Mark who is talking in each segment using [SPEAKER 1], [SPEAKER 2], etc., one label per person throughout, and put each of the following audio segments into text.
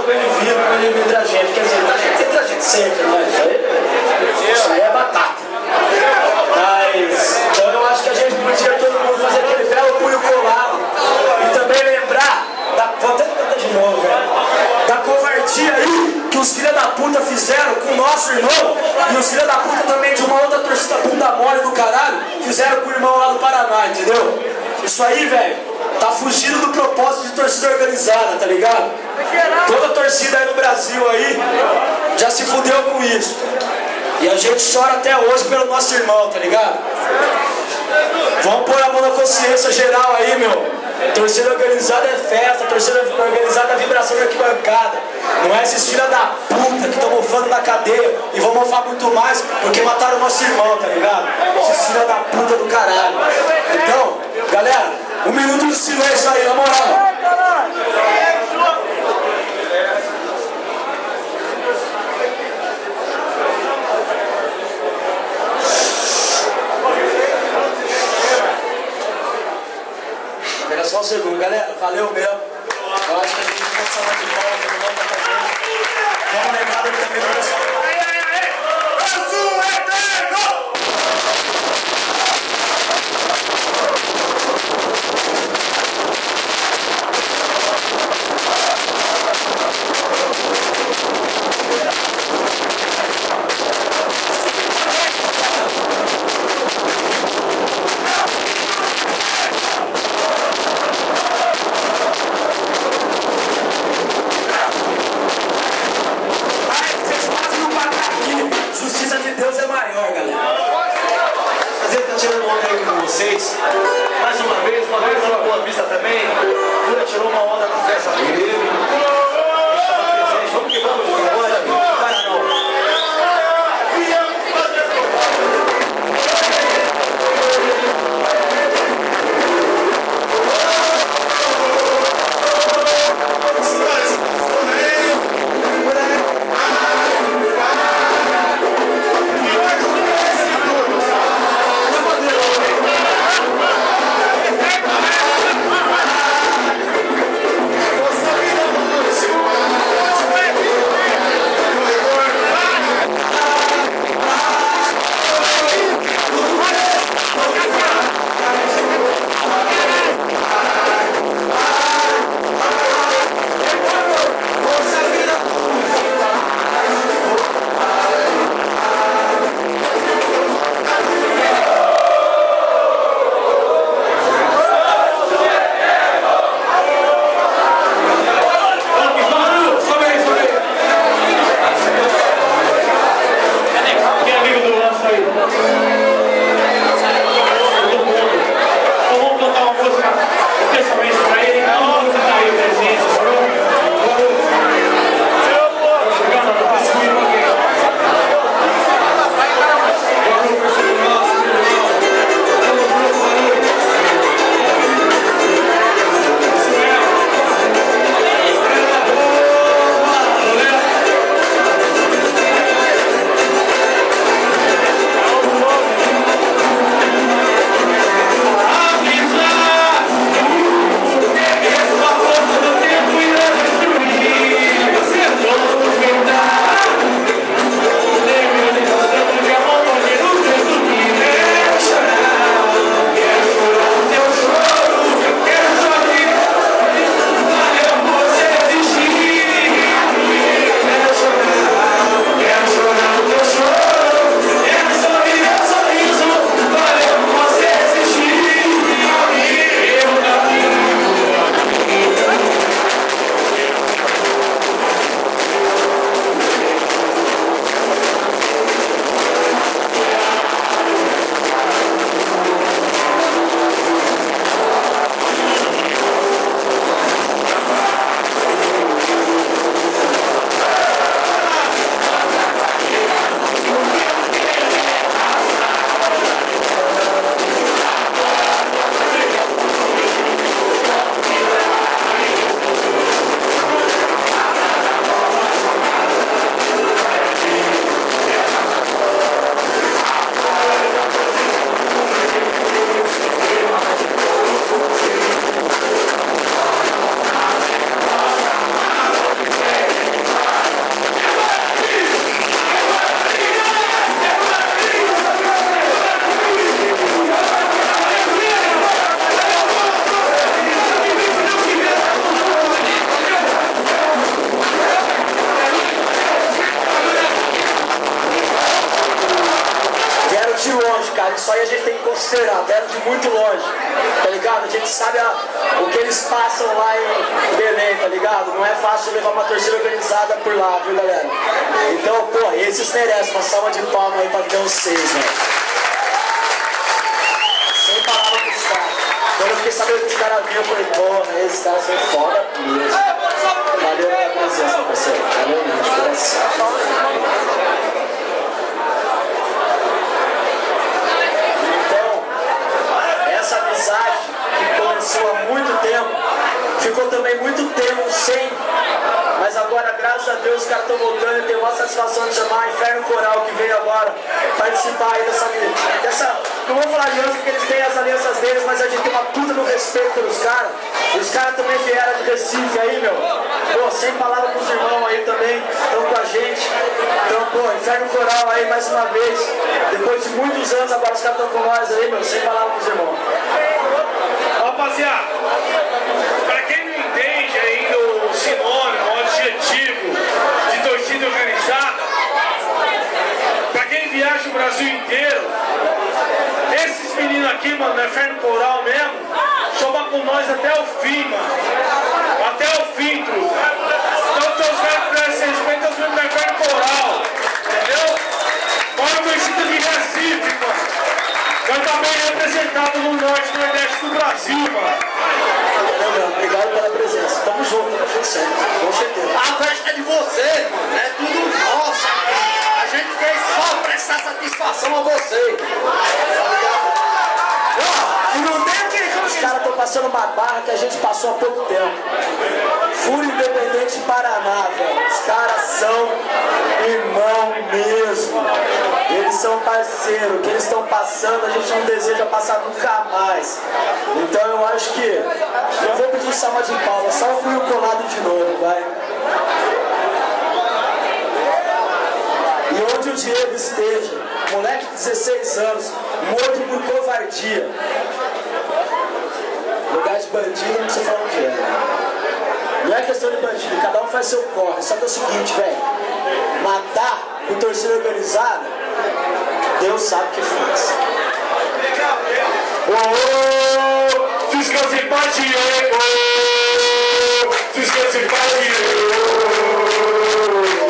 [SPEAKER 1] com ele vivo, com ele entre a gente. Quer dizer, a gente entra a gente sempre, né? Isso aí é batata. Mas, então eu acho que a gente podia todo mundo fazer aquele belo punho colado. E também lembrar, vou até cantar de novo, velho, da covardia aí que os filha da puta fizeram com o nosso irmão. E os filha da puta também de uma outra torcida bunda mole do caralho fizeram com o irmão lá do Paraná, entendeu? Isso aí, velho, tá fugindo do propósito de torcida organizada, tá ligado? Toda torcida aí no Brasil aí já se fudeu com isso. E a gente chora até hoje pelo nosso irmão, tá ligado? Vamos pôr a mão na consciência geral aí, meu. Torcida organizada é festa, torcida organizada é vibração de arquibancada. Não é esses filha da puta que estão mofando na cadeia e vão mofar muito mais porque mataram o nosso irmão, tá ligado? Esses filha da puta do caralho. Então, galera, 1 minuto de silêncio aí, na moral. Pega só um segundo, galera, valeu mesmo. Eu acho que a gente pode salvar de bola, que não tá fazendo. Vamos lembrar dele também do pessoal. Azul Eterno!
[SPEAKER 2] Mais uma vez lá na Boa Vista também. Fura tirou uma onda na festa dele. Vamos que vamos,
[SPEAKER 1] cara. Isso aí a gente tem que considerar, vieram de muito longe, tá ligado? A gente sabe o que eles passam lá em Belém, tá ligado? Não é fácil levar uma torcida organizada por lá, viu, galera? Então, pô, esses merecem uma salva de palma aí pra ver vocês, velho. Sem palavras pros caras. Quando eu fiquei sabendo que os caras vinham, eu falei, porra, esses caras são foda mesmo. Valeu pela presença, parceiro. Valeu mesmo, de coração. Essa amizade que começou há muito tempo, ficou também muito tempo sem, mas agora, graças a Deus, os caras estão voltando e tenho uma satisfação de chamar a Inferno Coral, que veio agora participar aí dessa não vou falar aliança porque eles têm as alianças deles, mas a gente tem uma puta no respeito pelos caras, e os caras também vieram de Recife aí, meu, pô, sem palavra pros irmãos aí também, estão com a gente, então, pô, Inferno Coral aí mais uma vez, depois de muitos anos, agora os caras estão com nós aí, meu, sem palavra pros irmãos.
[SPEAKER 3] Rapaziada, para quem não entende ainda o sinônimo, o adjetivo de torcida organizada, para quem viaja o Brasil inteiro, esses meninos aqui, mano, no Inferno Coral mesmo, sobam com nós até o fim, mano. Até o fim, truco. Então, os caras que prestam respeito aos meninos do Inferno Coral, entendeu? Fora conhecido de Recife, mano. Eu também representado no norte e nordeste do Brasil, mano.
[SPEAKER 1] Obrigado pela presença. Tamo junto sempre. Com certeza.
[SPEAKER 2] A festa é de vocês, mano. É tudo nosso aqui. A gente veio só prestar satisfação a você.
[SPEAKER 1] Não tem o que os caras estão passando uma barra que a gente passou há pouco tempo. Fúria Independente Paraná, velho. Os caras são irmão mesmo. Eles são parceiros. O que eles estão passando, a gente não deseja passar nunca mais. Então eu acho que não vou pedir salva de palmas, só fui o colado de novo, vai. E onde o Diego esteja, moleque de 16 anos, morto por covardia. Lugar de bandido, não precisa falar onde é. Não é questão de bandido, cada um faz seu corre. Só que é o seguinte, velho, matar por torcida organizada, Deus sabe o que faz.
[SPEAKER 3] Descanse em paz, Diego! Descanse em paz, Diego!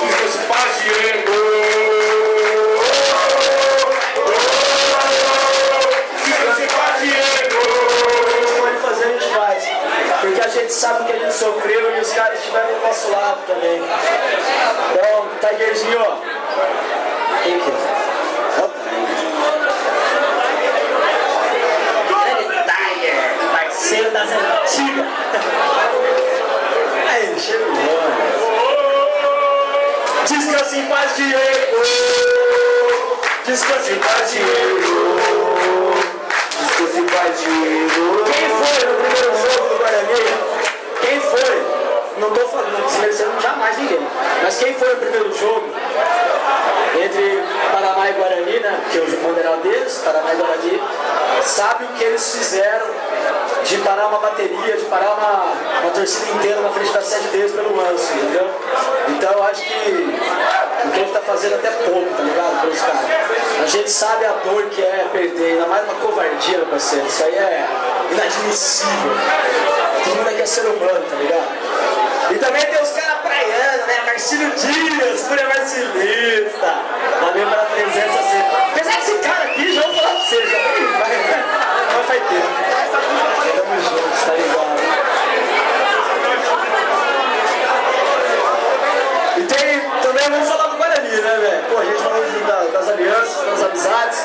[SPEAKER 3] Descanse em paz, Diego! Descanse em paz, Diego!
[SPEAKER 1] O que a gente pode fazer, a gente faz. Porque a gente sabe que a gente sofreu e os caras estiveram do nosso lado também. Então, Tigerzinho, ó. Quem que é? Parceiro das antigas. Aí, chegou. Descanse em paz, Diego. Descanse em paz, Diego. Descanse em paz, Diego. Quem foi no primeiro jogo do Guarani? Quem foi? Não estou falando, desmerecendo jamais ninguém. Mas quem foi no primeiro jogo entre Paraná e Guarani, né? Que o Mundial deles, Paraná e Guarani, sabe o que eles fizeram de parar uma bateria, de parar uma torcida inteira na frente da sede deles pelo lance, entendeu? Então eu acho que o que ele tá fazendo até pouco, tá ligado? Pelos caras. A gente sabe a dor que é perder, ainda mais uma covardia, meu parceiro. Isso aí é inadmissível. Todo mundo aqui é ser humano, tá ligado? E também tem os caras praianos, né? Marcílio Dias, Fúria Marcilista. Valeu pela presença sempre. Apesar que esse cara aqui, já vou falar pra você, já vai ter. Tamo juntos, tá ligado? E tem também, vamos falar do Guarani, né, velho? Pô, a gente falou das alianças, das amizades.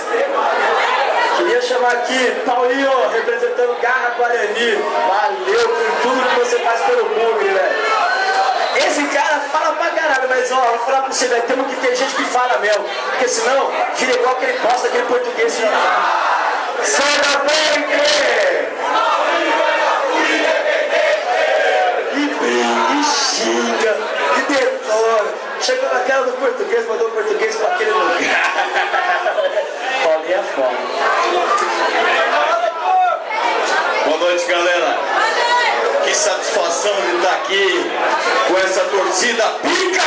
[SPEAKER 1] Queria chamar aqui Paulinho, representando Garra Guarani. Valeu por tudo que você faz pelo bugre, velho. Esse cara fala pra caralho, mas ó, vou falar pra você, velho, temos que ter gente que fala mesmo. Porque senão, vira igual aquele bosta, aquele português. Sai da banca! E briga, e xinga, e detona. Chegou na cara do português, mandou o português pra aquele lugar. Paulinho é foda.
[SPEAKER 4] Boa noite, galera. Que satisfação de estar aqui com essa torcida pica.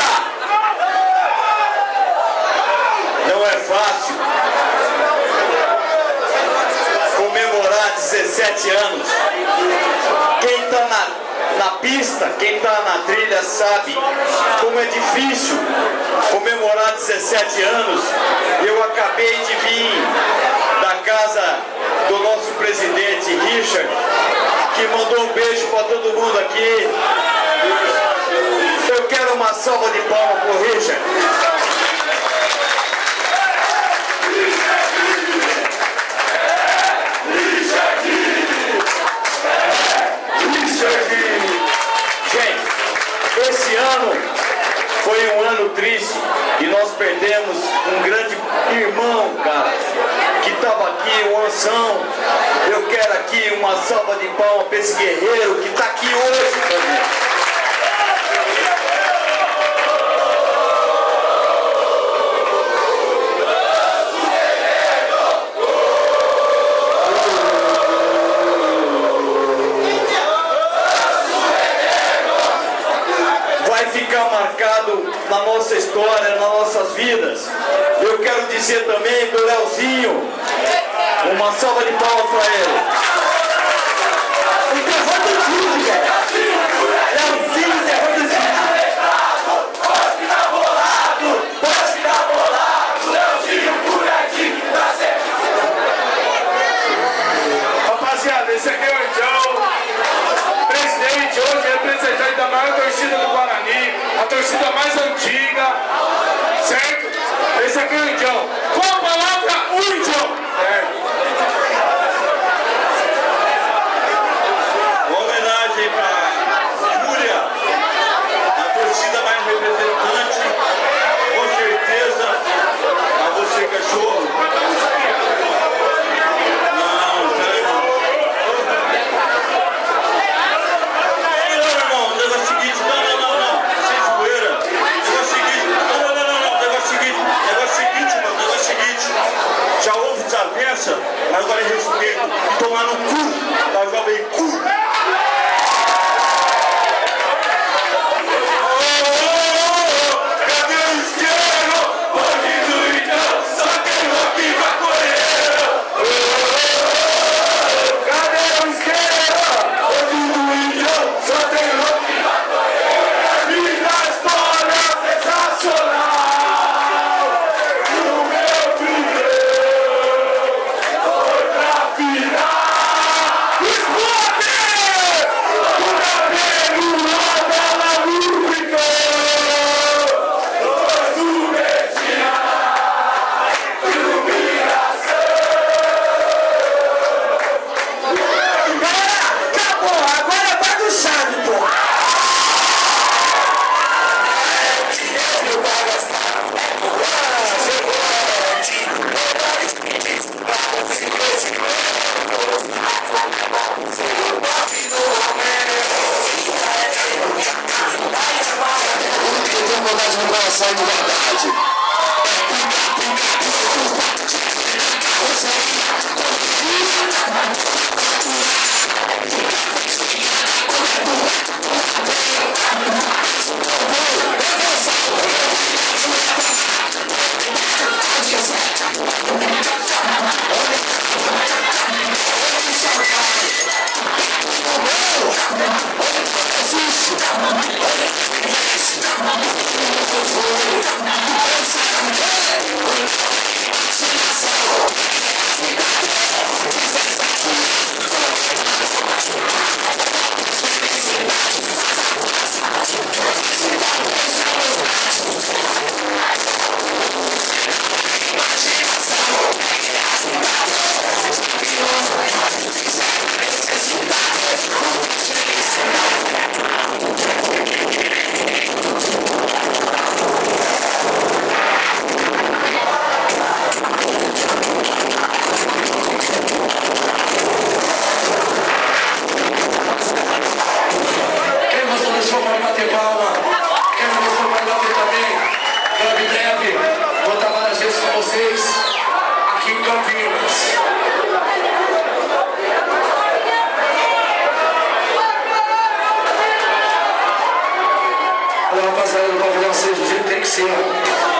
[SPEAKER 4] Não é fácil. 17 anos. Quem está na pista, quem está na trilha sabe como é difícil comemorar 17 anos. Eu acabei de vir da casa do nosso presidente Richard, que mandou um beijo para todo mundo aqui. Eu quero uma salva de palmas para o Richard. Gente, esse ano foi um ano triste e nós perdemos um grande irmão, cara, que estava aqui, o Anção. Eu quero aqui uma salva de palmas para esse guerreiro que está aqui hoje também. Marcado na nossa história, nas nossas vidas. Eu quero dizer também pro Leozinho, uma salva de palmas para ele. Enterrou do time, velho. Leozinho enterrou do time. Pode ficar bolado, Leozinho por aqui, tá certo.
[SPEAKER 3] Rapaziada, esse aqui é o Andião, presidente, hoje representante da maior torcida do Guarani, a torcida mais antiga, certo? Esse aqui é o Andião. Com a palavra, o Andião.
[SPEAKER 4] Uma homenagem para Júlia, a torcida mais representante, com certeza, a você, cachorro. Já houve desavença, mas agora é respeito e tomar no cu da Jovem Cu. Cadê o isqueiro? Bandido então, só tem rock pra correr. Cadê o isqueiro? Bandido então, só tem rock pra correr. Vida história sensacional.
[SPEAKER 5] Sai de verdade.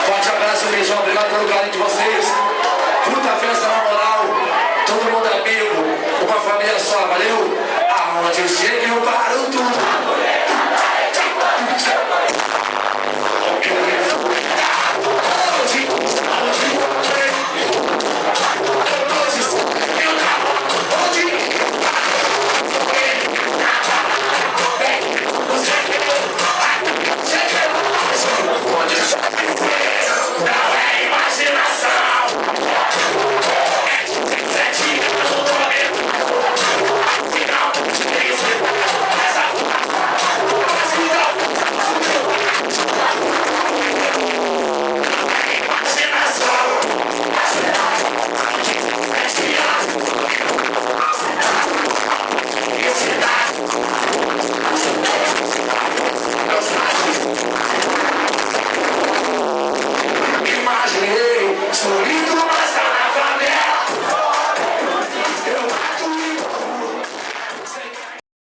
[SPEAKER 5] Forte abraço, beijão, obrigado pelo carinho de vocês. Puta festa na moral, todo mundo amigo, uma família Olha só, valeu! Aonde eu chego eu paro tudo.